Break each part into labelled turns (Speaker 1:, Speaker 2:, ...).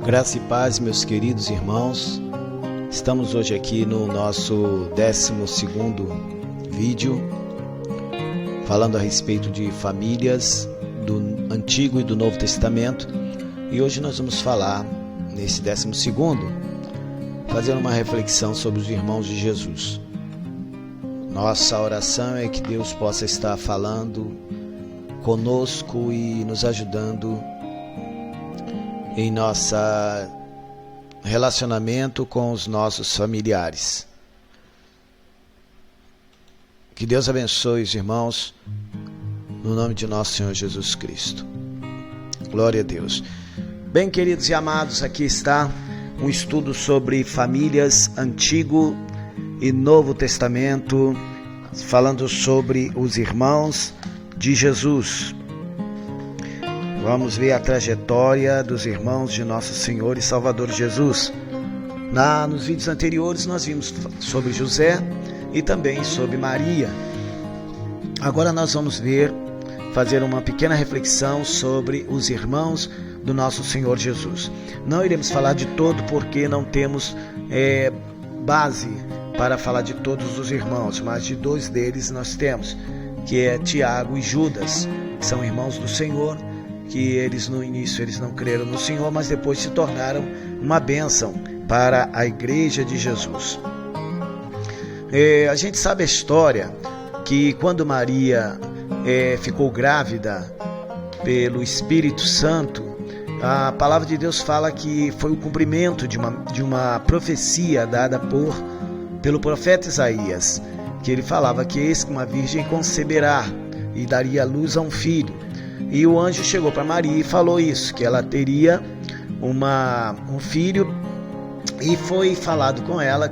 Speaker 1: Graça e paz, meus queridos irmãos. Estamos hoje aqui no nosso 12º vídeo, falando a respeito de famílias do Antigo e do Novo Testamento. E hoje nós vamos falar, nesse 12º, fazendo uma reflexão sobre os irmãos de Jesus. Nossa oração é que Deus possa estar falando conosco e nos ajudando em nosso relacionamento com os nossos familiares. Que Deus abençoe os irmãos, no nome de nosso Senhor Jesus Cristo. Glória a Deus. Bem, queridos e amados, aqui está um estudo sobre famílias Antigo e Novo Testamento, falando sobre os irmãos de Jesus. Vamos ver a trajetória dos irmãos de nosso Senhor e Salvador Jesus. Nos vídeos anteriores nós vimos sobre José e também sobre Maria. Agora nós vamos fazer uma pequena reflexão sobre os irmãos do nosso Senhor Jesus. Não iremos falar de todo porque não temos base para falar de todos os irmãos, mas de dois deles nós temos, que é Tiago e Judas, que são irmãos do Senhor, que no início eles não creram no Senhor, mas depois se tornaram uma bênção para a igreja de Jesus. A gente sabe a história que quando Maria ficou grávida pelo Espírito Santo, a palavra de Deus fala que foi o cumprimento de uma profecia dada pelo profeta Isaías, que ele falava que eis que uma virgem conceberá e daria à luz a um filho. E o anjo chegou para Maria e falou isso, que ela teria um filho, e foi falado com ela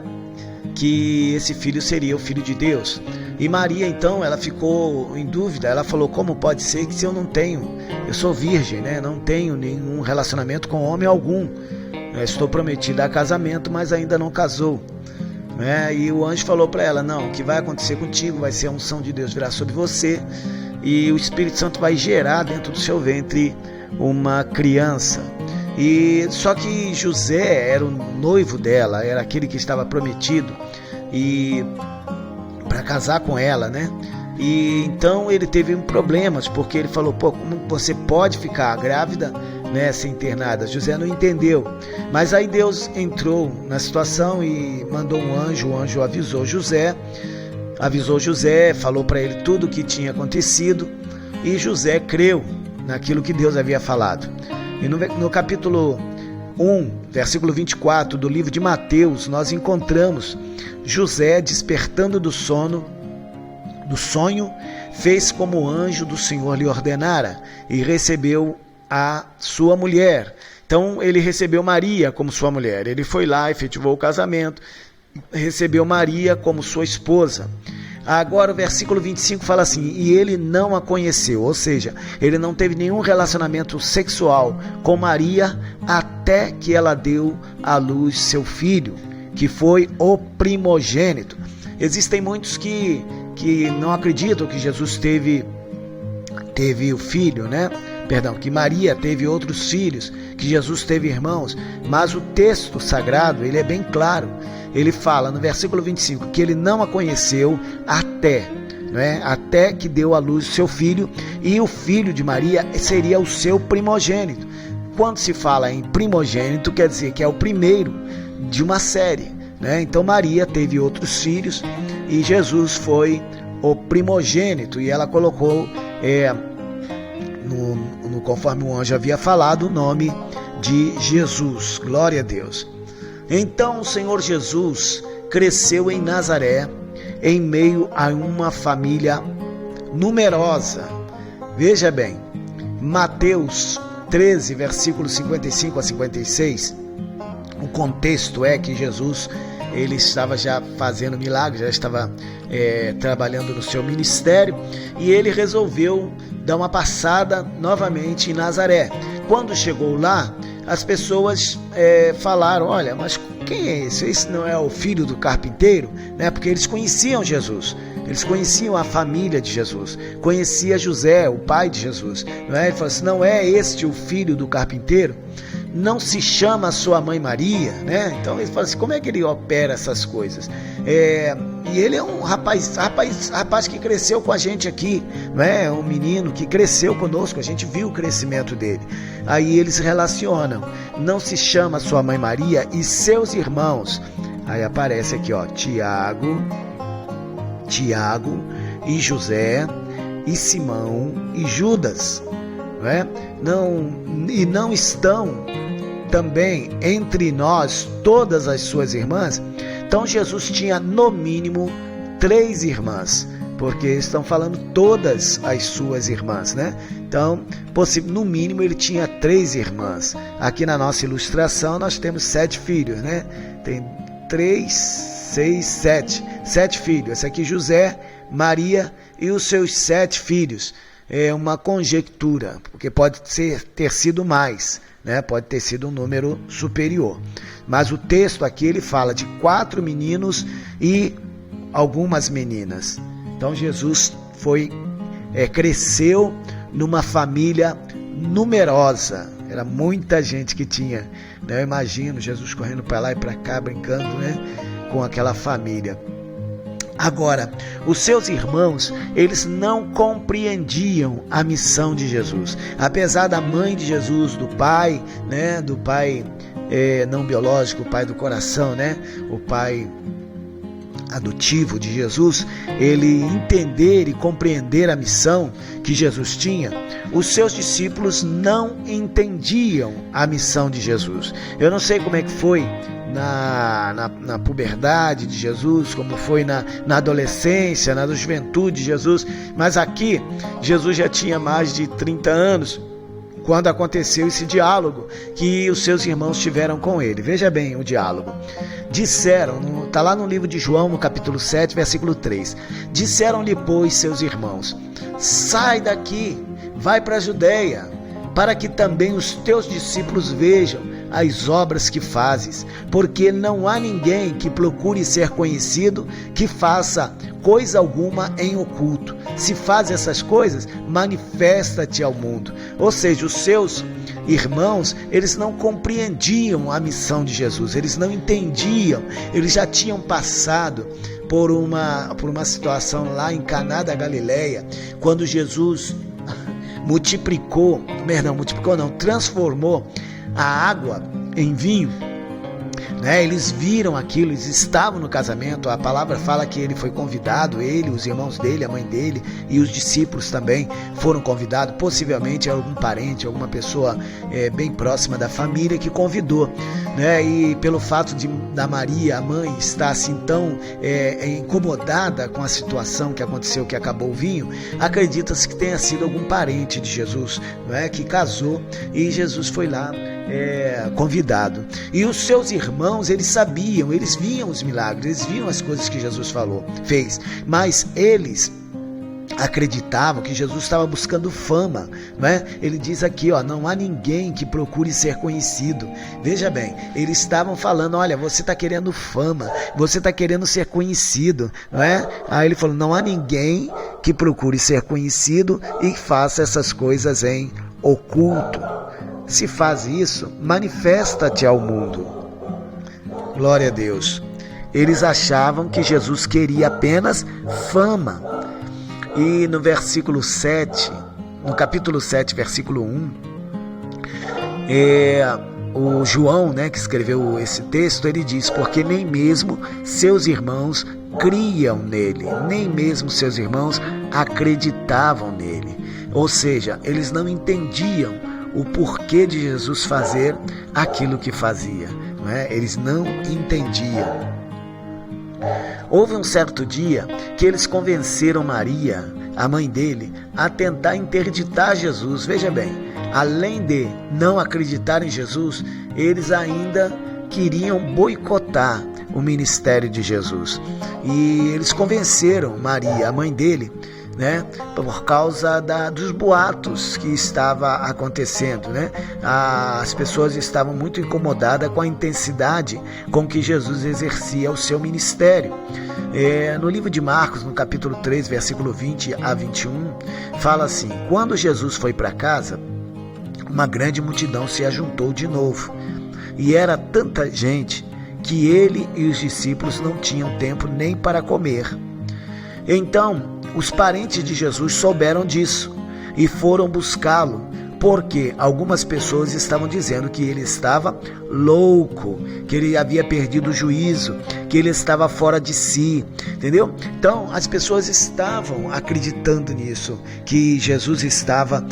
Speaker 1: que esse filho seria o Filho de Deus. E Maria então, ela ficou em dúvida, ela falou: como pode ser que se eu sou virgem, né? Não tenho nenhum relacionamento com homem algum, estou prometida a casamento, mas ainda não casou. E o anjo falou para ela: não, o que vai acontecer contigo vai ser a unção de Deus virá sobre você, e o Espírito Santo vai gerar dentro do seu ventre uma criança. E só que José era o noivo dela, era aquele que estava prometido e para casar com ela, né? E então ele teve problemas, porque ele falou: como você pode ficar grávida, né, sem ter nada? José não entendeu, mas aí Deus entrou na situação e mandou um anjo. O anjo avisou José, falou para ele tudo o que tinha acontecido, e José creu naquilo que Deus havia falado. E no capítulo 1, versículo 24 do livro de Mateus, nós encontramos José despertando do sonho, fez como o anjo do Senhor lhe ordenara, e recebeu a sua mulher. Então ele recebeu Maria como sua mulher, ele foi lá, efetivou o casamento, recebeu Maria como sua esposa. Agora o versículo 25 fala assim: e ele não a conheceu, ou seja, ele não teve nenhum relacionamento sexual com Maria até que ela deu à luz seu filho, que foi o primogênito. Existem muitos que não acreditam que Jesus teve o filho, né? Que Maria teve outros filhos, que Jesus teve irmãos, mas o texto sagrado, ele é bem claro. Ele fala no versículo 25 que ele não a conheceu até que deu à luz o seu filho, e o filho de Maria seria o seu primogênito. Quando se fala em primogênito, quer dizer que é o primeiro de uma série, né? Então Maria teve outros filhos e Jesus foi o primogênito, e ela colocou conforme o anjo havia falado, o nome de Jesus. Glória a Deus. Então o Senhor Jesus cresceu em Nazaré, em meio a uma família numerosa. Veja bem, Mateus 13, versículos 55 a 56, o contexto é que Jesus, ele estava já fazendo milagres, já estava trabalhando no seu ministério, e ele resolveu dar uma passada novamente em Nazaré. Quando chegou lá, as pessoas falaram: olha, mas quem é esse? Esse não é o filho do carpinteiro? Né? Porque eles conheciam Jesus, eles conheciam a família de Jesus, conhecia José, o pai de Jesus. Não é? Ele falou assim: não é este o filho do carpinteiro? não se chama sua mãe Maria, né? Então ele fala assim, como é que ele opera essas coisas? E ele é um rapaz que cresceu com a gente aqui, né? Um menino que cresceu conosco, a gente viu o crescimento dele. Aí eles relacionam, não se chama sua mãe Maria e seus irmãos. Aí aparece aqui, ó, Tiago e José e Simão e Judas, né? Não estão também entre nós todas as suas irmãs? Então Jesus tinha no mínimo 3 irmãs, porque estão falando todas as suas irmãs, né? Então, no mínimo ele tinha 3 irmãs. Aqui na nossa ilustração nós temos 7 filhos, né? Tem 3, 6, 7 filhos. Esse aqui José, Maria e os seus 7 filhos. É uma conjectura, porque pode ter sido mais, né? Pode ter sido um número superior. Mas o texto aqui ele fala de 4 meninos e algumas meninas. Então Jesus cresceu numa família numerosa. Era muita gente que tinha, né? Eu imagino Jesus correndo para lá e para cá, brincando, né? Com aquela família. Agora, os seus irmãos, eles não compreendiam a missão de Jesus. Apesar da mãe de Jesus, do pai, né? Do pai não biológico, o pai do coração, né? O pai adotivo de Jesus, ele entender e compreender a missão que Jesus tinha, os seus discípulos não entendiam a missão de Jesus. Eu não sei como é que foi na puberdade de Jesus, como foi na adolescência, na juventude de Jesus, mas aqui Jesus já tinha mais de 30 anos, quando aconteceu esse diálogo que os seus irmãos tiveram com ele. Veja bem o diálogo. Disseram, está lá no livro de João, no capítulo 7, versículo 3. Disseram-lhe, pois, seus irmãos, sai daqui, vai para a Judeia, para que também os teus discípulos vejam as obras que fazes, porque não há ninguém que procure ser conhecido que faça coisa alguma em oculto. Se faz essas coisas, manifesta-te ao mundo. Ou seja, os seus irmãos, eles não compreendiam a missão de Jesus, eles não entendiam, eles já tinham passado por uma situação lá em Caná da Galileia, quando Jesus transformou a água em vinho, né? Eles viram aquilo, eles estavam no casamento. A palavra fala que ele foi convidado, ele, os irmãos dele, a mãe dele e os discípulos também foram convidados, possivelmente algum parente, alguma pessoa bem próxima da família que convidou, né? E pelo fato da Maria, a mãe, estar assim tão incomodada com a situação que aconteceu, que acabou o vinho, acredita-se que tenha sido algum parente de Jesus, né? Que casou e Jesus foi lá convidado. E os seus irmãos, eles sabiam, eles viam os milagres, eles viam as coisas que Jesus fez, mas eles acreditavam que Jesus estava buscando fama, né? Ele diz aqui, ó, não há ninguém que procure ser conhecido. Veja bem, eles estavam falando, olha, você está querendo fama, você está querendo ser conhecido, não é? Aí ele falou, não há ninguém que procure ser conhecido e faça essas coisas em oculto. Se faz isso, manifesta-te ao mundo. Glória a Deus. Eles achavam que Jesus queria apenas fama. E no versículo 7, no capítulo 7, versículo 1, o João, né, que escreveu esse texto, ele diz, porque nem mesmo seus irmãos criam nele, nem mesmo seus irmãos acreditavam nele. Ou seja, eles não entendiam o porquê de Jesus fazer aquilo que fazia, não é? Eles não entendiam. Houve um certo dia que eles convenceram Maria, a mãe dele, a tentar interditar Jesus. Veja bem, além de não acreditar em Jesus, eles ainda queriam boicotar o ministério de Jesus. E eles convenceram Maria, a mãe dele, né, por causa dos boatos que estava acontecendo, né? As pessoas estavam muito incomodadas com a intensidade com que Jesus exercia o seu ministério. No livro de Marcos, no capítulo 3, versículo 20 a 21, fala assim: quando Jesus foi para casa, uma grande multidão se ajuntou de novo. E era tanta gente que ele e os discípulos não tinham tempo nem para comer. Então, os parentes de Jesus souberam disso e foram buscá-lo, porque algumas pessoas estavam dizendo que ele estava louco, que ele havia perdido o juízo, que ele estava fora de si, entendeu? Então as pessoas estavam acreditando nisso, que Jesus estava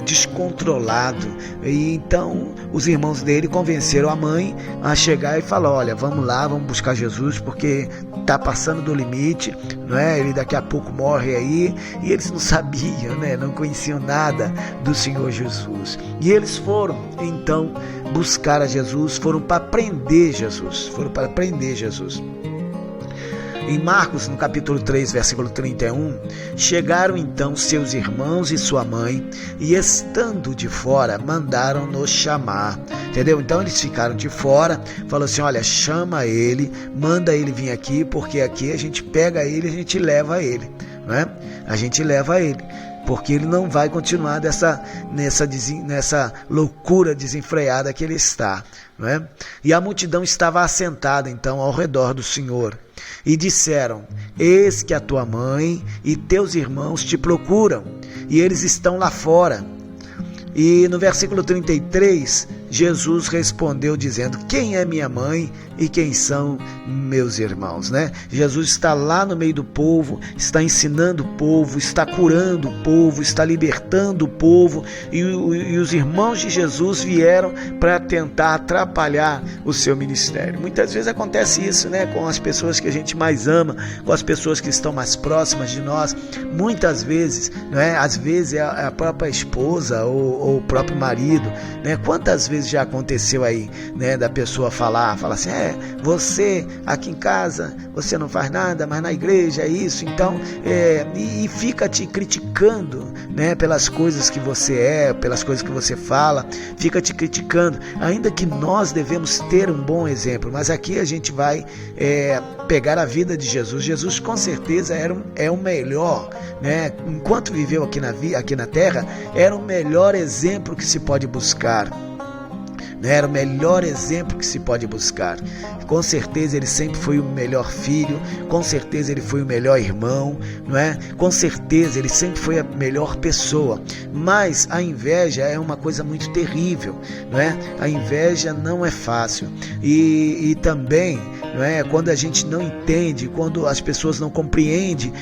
Speaker 1: descontrolado. E então os irmãos dele convenceram a mãe a chegar e falar: olha, vamos lá, vamos buscar Jesus, porque está passando do limite, não é? Ele daqui a pouco morre aí. E eles não sabiam, né? Não conheciam nada do Senhor Jesus. E eles foram então buscar a Jesus, foram para prender Jesus, Em Marcos, no capítulo 3, versículo 31, chegaram então seus irmãos e sua mãe, e estando de fora, mandaram-nos chamar, entendeu? Então eles ficaram de fora, falaram assim: olha, chama ele, manda ele vir aqui, porque aqui a gente pega ele, a gente leva ele, não é? A gente leva ele, porque ele não vai continuar nessa loucura desenfreada que ele está, não é? E a multidão estava assentada então ao redor do Senhor, e disseram: eis que a tua mãe e teus irmãos te procuram, e eles estão lá fora. E no versículo 33, Jesus respondeu dizendo: quem é minha mãe e quem são meus irmãos, né? Jesus está lá no meio do povo, está ensinando o povo, está curando o povo, está libertando o povo, e os irmãos de Jesus vieram para tentar atrapalhar o seu ministério. Muitas vezes acontece isso, né? Com as pessoas que a gente mais ama, com as pessoas que estão mais próximas de nós. Muitas vezes, né? Às vezes é a própria esposa ou o próprio marido, né? Quantas vezes já aconteceu aí, né? Da pessoa falar assim: você aqui em casa, você não faz nada, mas na igreja é isso, então, e fica te criticando, né? Pelas coisas que você é, pelas coisas que você fala, fica te criticando, ainda que nós devemos ter um bom exemplo, mas aqui a gente vai pegar a vida de Jesus. Jesus com certeza é o melhor, né? Enquanto viveu aqui na terra, era o melhor exemplo que se pode buscar. Era o melhor exemplo que se pode buscar. Com certeza ele sempre foi o melhor filho, com certeza ele foi o melhor irmão, não é? Com certeza ele sempre foi a melhor pessoa. Mas a inveja é uma coisa muito terrível, não é? A inveja não é fácil. E também, não é? Quando a gente não entende, quando as pessoas não compreendem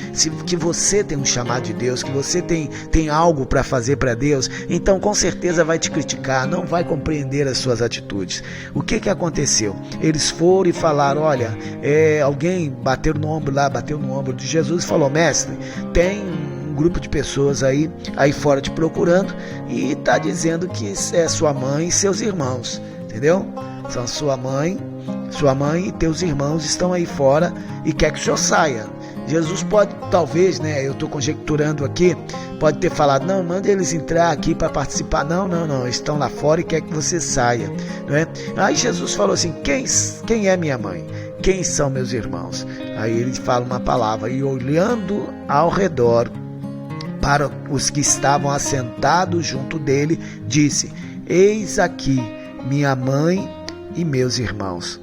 Speaker 1: que você tem um chamado de Deus, que você tem algo para fazer para Deus, então com certeza vai te criticar, não vai compreender as suas atitudes. O que aconteceu? Eles foram e falaram: olha, alguém bateu no ombro de Jesus e falou: mestre, tem um grupo de pessoas aí fora te procurando e está dizendo que é sua mãe e seus irmãos, entendeu? São sua mãe e teus irmãos estão aí fora e quer que o senhor saia. Jesus pode, talvez, né, eu estou conjecturando aqui, pode ter falado: não, manda eles entrar aqui para participar. Não, eles estão lá fora e quer que você saia, não é? Aí Jesus falou assim: quem é minha mãe? Quem são meus irmãos? Aí ele fala uma palavra: e olhando ao redor para os que estavam assentados junto dele, disse: eis aqui minha mãe e meus irmãos.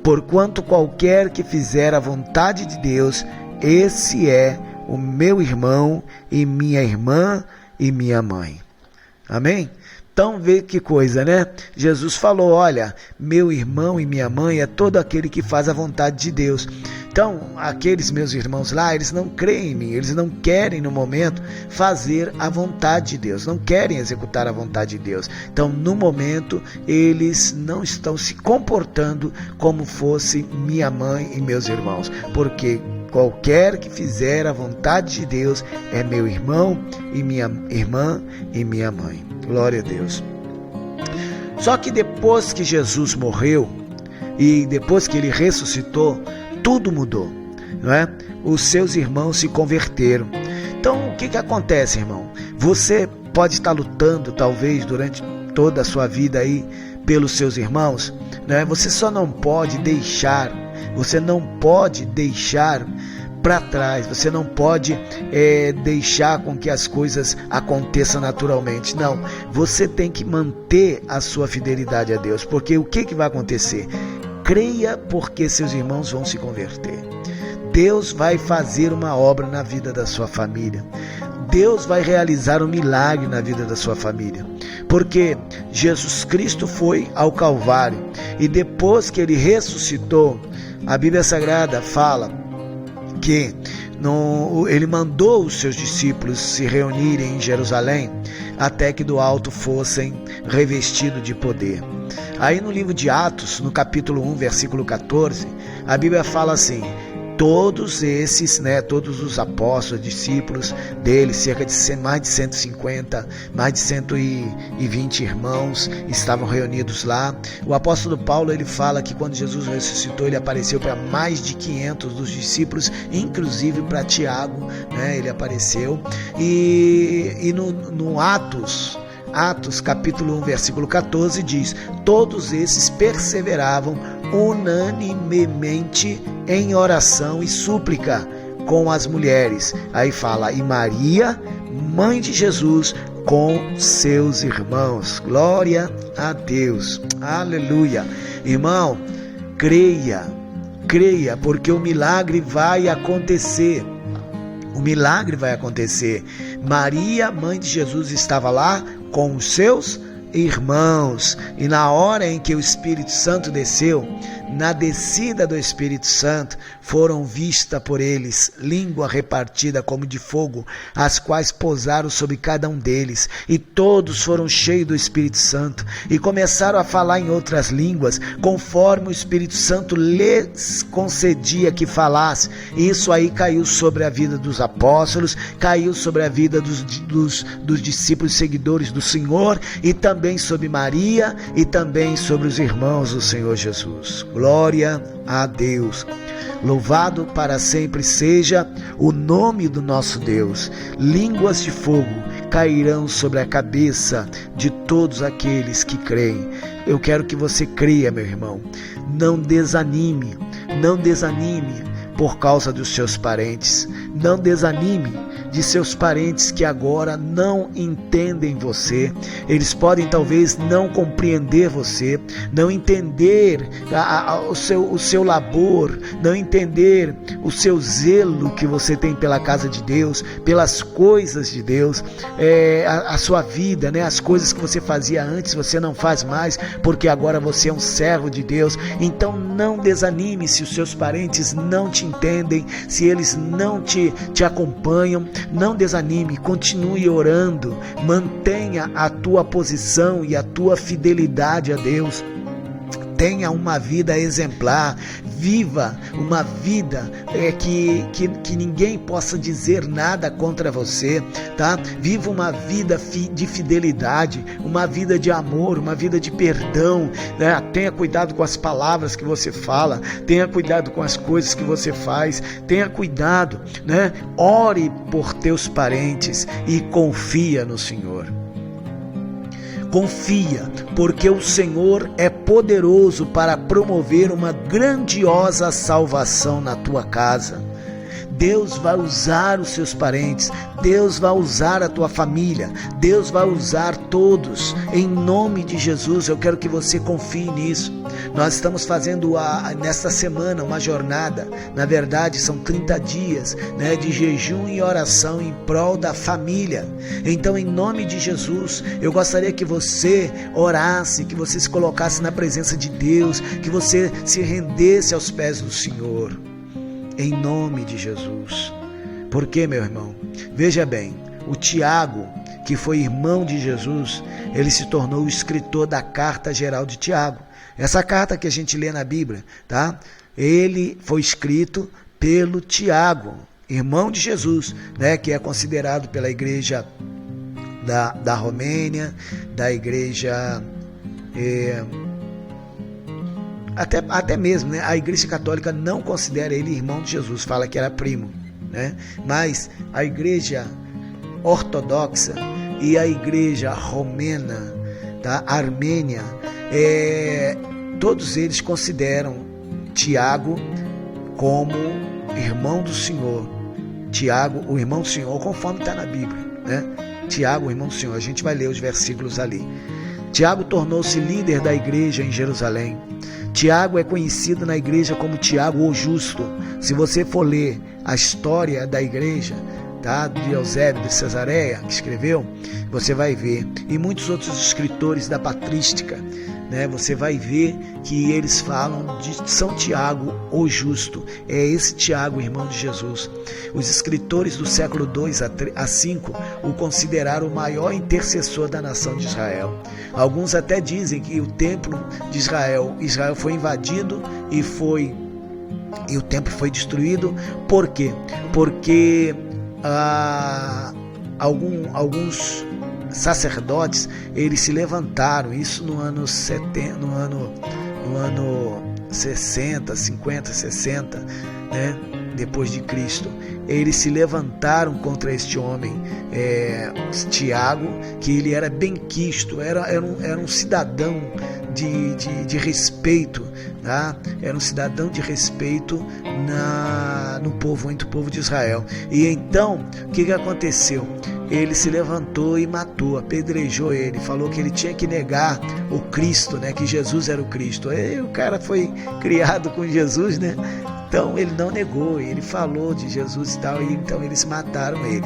Speaker 1: Porquanto qualquer que fizer a vontade de Deus, esse é o meu irmão e minha irmã e minha mãe. Amém? Então vê que coisa, né? Jesus falou: olha, meu irmão e minha mãe é todo aquele que faz a vontade de Deus. Então, aqueles meus irmãos lá, eles não creem em mim, eles não querem no momento fazer a vontade de Deus, não querem executar a vontade de Deus. Então, no momento, eles não estão se comportando como fosse minha mãe e meus irmãos, porque qualquer que fizer a vontade de Deus é meu irmão e minha irmã e minha mãe. Glória a Deus. Só que depois que Jesus morreu e depois que ele ressuscitou, tudo mudou, não é? Os seus irmãos se converteram. Então, o que acontece, irmão? Você pode estar lutando, talvez, durante toda a sua vida aí, pelos seus irmãos, né? Você só não pode deixar, para trás, você não pode deixar com que as coisas aconteçam naturalmente. Não, você tem que manter a sua fidelidade a Deus, porque o que vai acontecer? Creia, porque seus irmãos vão se converter. Deus vai fazer uma obra na vida da sua família. Deus vai realizar um milagre na vida da sua família, porque Jesus Cristo foi ao Calvário e depois que ele ressuscitou, a Bíblia Sagrada fala que ele mandou os seus discípulos se reunirem em Jerusalém até que do alto fossem revestidos de poder. Aí no livro de Atos, no capítulo 1, versículo 14, a Bíblia fala assim: todos esses, todos os apóstolos, discípulos dele, cerca de mais de 150, mais de 120 irmãos estavam reunidos lá. O apóstolo Paulo, ele fala que quando Jesus ressuscitou, ele apareceu para mais de 500 dos discípulos, inclusive para Tiago, ele apareceu. E no Atos capítulo 1, versículo 14 diz: todos esses perseveravam unanimemente em oração e súplica com as mulheres. Aí fala: e Maria, mãe de Jesus, com seus irmãos. Glória a Deus, aleluia. Irmão, creia, porque o milagre vai acontecer. O milagre vai acontecer. Maria, mãe de Jesus, estava lá com os seus irmãos, e na hora em que o Espírito Santo desceu, na descida do Espírito Santo, foram vistas por eles língua repartida como de fogo, as quais pousaram sobre cada um deles, e todos foram cheios do Espírito Santo e começaram a falar em outras línguas, conforme o Espírito Santo lhes concedia que falasse. Isso aí caiu sobre a vida dos apóstolos, caiu sobre a vida dos discípulos seguidores do Senhor, e também sobre Maria, e também sobre os irmãos do Senhor Jesus. Glória a Deus. Louvado para sempre seja o nome do nosso Deus. Línguas de fogo cairão sobre a cabeça de todos aqueles que creem. Eu quero que você creia, meu irmão. Não desanime por causa dos seus parentes. Não desanime de seus parentes que agora não entendem você. Eles podem talvez não compreender você, não entender o seu labor, não entender o seu zelo que você tem pela casa de Deus, pelas coisas de Deus, a sua vida, as coisas que você fazia antes, você não faz mais, porque agora você é um servo de Deus. Então não desanime se os seus parentes não te entendem, se eles não te acompanham. Não desanime, continue orando, mantenha a tua posição e a tua fidelidade a Deus. Tenha uma vida exemplar, viva uma vida que ninguém possa dizer nada contra você, tá? Viva uma vida de fidelidade, uma vida de amor, uma vida de perdão, Tenha cuidado com as palavras que você fala, tenha cuidado com as coisas que você faz, tenha cuidado, Ore por teus parentes e confia no Senhor. Confia, porque o Senhor é poderoso para promover uma grandiosa salvação na tua casa. Deus vai usar os seus parentes, Deus vai usar a tua família, Deus vai usar todos, em nome de Jesus. Eu quero que você confie nisso. Nós estamos fazendo nesta semana uma jornada, na verdade são 30 dias de jejum e oração em prol da família. Então, em nome de Jesus, eu gostaria que você orasse, que você se colocasse na presença de Deus, que você se rendesse aos pés do Senhor. Em nome de Jesus. Porque, meu irmão, veja bem, o Tiago, que foi irmão de Jesus, ele se tornou o escritor da carta geral de Tiago. Essa carta que a gente lê na Bíblia, tá? Ele foi escrito pelo Tiago, irmão de Jesus, que é considerado pela igreja da Romênia, da igreja... Até mesmo, a Igreja Católica não considera ele irmão de Jesus, fala que era primo, Mas a Igreja Ortodoxa e a Igreja Romena, Armênia, todos eles consideram Tiago como irmão do Senhor. Tiago, o irmão do Senhor, conforme está na Bíblia, né? Tiago, o irmão do Senhor. A gente vai ler os versículos ali. Tiago tornou-se líder da igreja em Jerusalém. Tiago é conhecido na igreja como Tiago o Justo. Se você for ler a história da igreja, tá, de Eusébio de Cesareia, que escreveu, você vai ver, e muitos outros escritores da patrística, né, você vai ver que eles falam de São Tiago o Justo. É esse Tiago, irmão de Jesus. Os escritores do século II a V o consideraram o maior intercessor da nação de Israel. Alguns até dizem que o templo de Israel foi invadido e o templo foi destruído. Por quê? Porque alguns sacerdotes, eles se levantaram, isso no ano 70, no ano 60, 50, 60, né, depois de Cristo. Eles se levantaram contra este homem, Tiago, que ele era benquisto, era um cidadão de respeito, tá? Era um cidadão de respeito entre o povo de Israel. E então, o que aconteceu? Ele se levantou e matou, apedrejou ele, falou que ele tinha que negar o Cristo, né? Que Jesus era o Cristo. Aí o cara foi criado com Jesus, né? Então ele não negou, ele falou de Jesus e tal, e então eles mataram ele.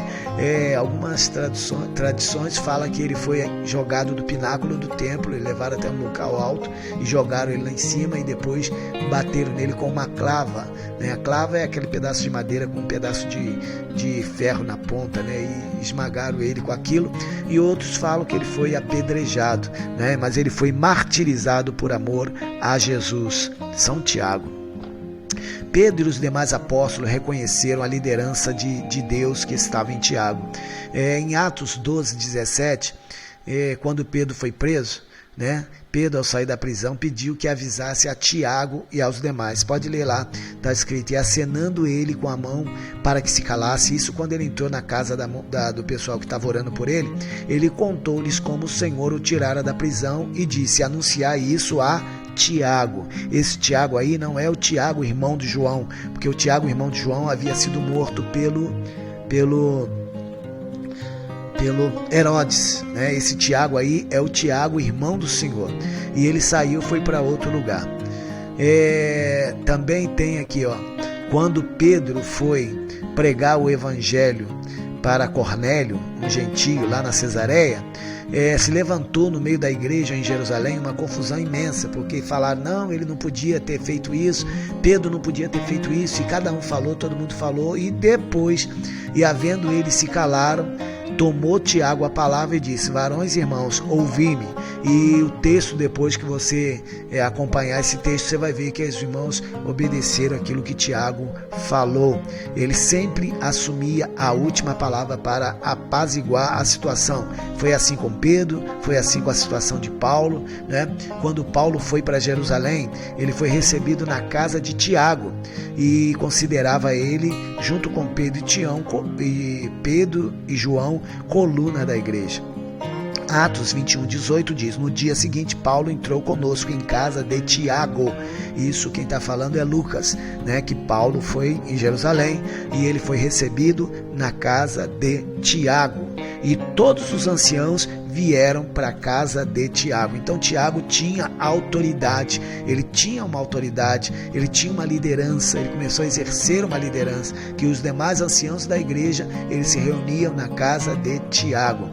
Speaker 1: Algumas tradições falam que ele foi jogado do pináculo do templo, e levaram até um local alto e jogaram ele lá em cima, e depois bateram nele com uma clava, né? A clava é aquele pedaço de madeira com um pedaço de ferro na ponta, né? E esmagaram ele com aquilo. E outros falam que ele foi apedrejado, né? Mas ele foi martirizado por amor a Jesus. São Tiago. Pedro e os demais apóstolos reconheceram a liderança de Deus que estava em Tiago. Em Atos 12, 17, quando Pedro foi preso, né, Pedro, ao sair da prisão, pediu que avisasse a Tiago e aos demais. Pode ler lá, está escrito: e acenando ele com a mão para que se calasse. Isso quando ele entrou na casa do pessoal que estava orando por ele. Ele contou-lhes como o Senhor o tirara da prisão e disse: anunciai isso a Tiago. Esse Tiago aí não é o Tiago, irmão de João, porque o Tiago, irmão de João, havia sido morto pelo Herodes, né? Esse Tiago aí é o Tiago, irmão do Senhor, e ele saiu, foi para outro lugar. Também tem aqui, quando Pedro foi pregar o evangelho para Cornélio, um gentio lá na Cesareia, se levantou no meio da igreja em Jerusalém uma confusão imensa, porque falaram: não, ele não podia ter feito isso, Pedro não podia ter feito isso, e cada um falou, todo mundo falou, e depois, havendo eles se calaram, tomou Tiago a palavra e disse: varões e irmãos, ouvi-me. E o texto, depois que você acompanhar esse texto, você vai ver que os irmãos obedeceram aquilo que Tiago falou. Ele sempre assumia a última palavra para apaziguar a situação. Foi assim com Pedro, foi assim com a situação de Paulo, né? Quando Paulo foi para Jerusalém, ele foi recebido na casa de Tiago e considerava ele, junto com Pedro e João, coluna da igreja. Atos 21, 18 diz: no dia seguinte Paulo entrou conosco em casa de Tiago. Isso quem está falando é Lucas, né? Que Paulo foi em Jerusalém e ele foi recebido na casa de Tiago. E todos os anciãos vieram para a casa de Tiago. Então Tiago tinha autoridade, ele tinha uma autoridade, ele tinha uma liderança, ele começou a exercer uma liderança, que os demais anciãos da igreja, eles se reuniam na casa de Tiago.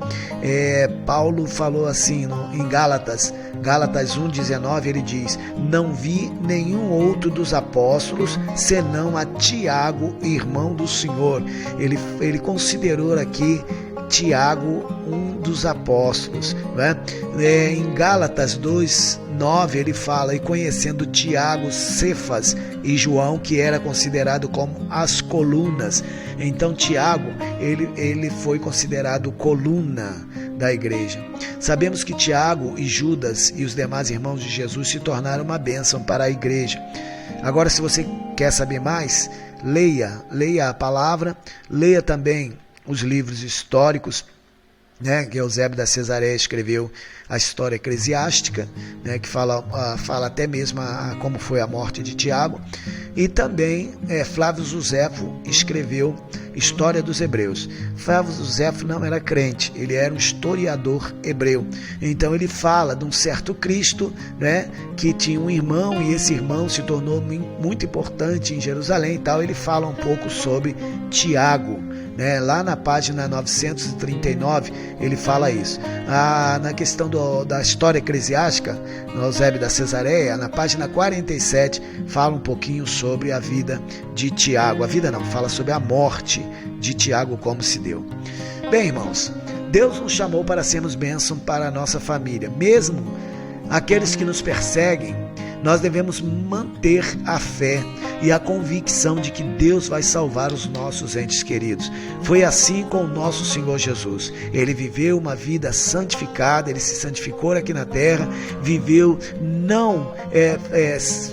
Speaker 1: Paulo falou assim em Gálatas 1,19, ele diz: não vi nenhum outro dos apóstolos senão a Tiago, irmão do Senhor. Ele considerou aqui Tiago um dos apóstolos, né? Em Gálatas 2,9 ele fala: e conhecendo Tiago, Cefas e João, que era considerado como as colunas. Então Tiago, ele foi considerado coluna da igreja. Sabemos que Tiago e Judas e os demais irmãos de Jesus se tornaram uma bênção para a igreja. Agora, se você quer saber mais, leia a palavra, leia também os livros históricos, né, que Eusébio da Cesareia escreveu a história eclesiástica, né, que fala até mesmo como foi a morte de Tiago, e também Flávio Joséfo escreveu História dos Hebreus. Flávio Joséfo não era crente, ele era um historiador hebreu, então ele fala de um certo Cristo, né, que tinha um irmão, e esse irmão se tornou muito importante em Jerusalém e tal. Ele fala um pouco sobre Tiago, né? Lá na página 939 ele fala isso. Na questão da história eclesiástica, no Eusébio da Cesareia, na página 47, fala um pouquinho sobre a vida de Tiago. Fala sobre a morte de Tiago, como se deu. Bem, irmãos, Deus nos chamou para sermos bênção para a nossa família. Mesmo aqueles que nos perseguem, nós devemos manter a fé e a convicção de que Deus vai salvar os nossos entes queridos. Foi assim com o nosso Senhor Jesus. Ele viveu uma vida santificada, ele se santificou aqui na terra, viveu, não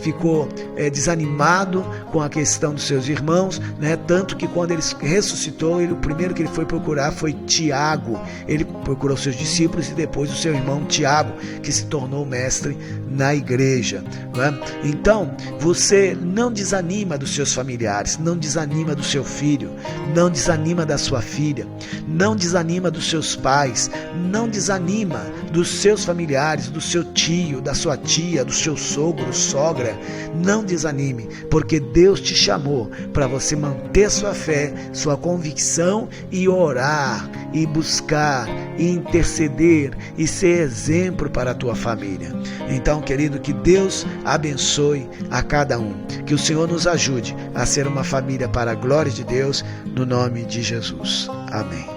Speaker 1: ficou desanimado com a questão dos seus irmãos, né? Tanto que quando ele ressuscitou, o primeiro que ele foi procurar foi Tiago. Ele procurou seus discípulos e depois o seu irmão Tiago, que se tornou mestre na igreja. Então, você não desanima dos seus familiares, não desanima do seu filho, não desanima da sua filha, não desanima dos seus pais, não desanima dos seus familiares, do seu tio, da sua tia, do seu sogro, sogra. Não desanime, porque Deus te chamou para você manter sua fé, sua convicção e orar, e buscar, e interceder, e ser exemplo para a tua família. Então, querido, que Deus abençoe a cada um, que o Senhor nos ajude a ser uma família para a glória de Deus, no nome de Jesus. Amém.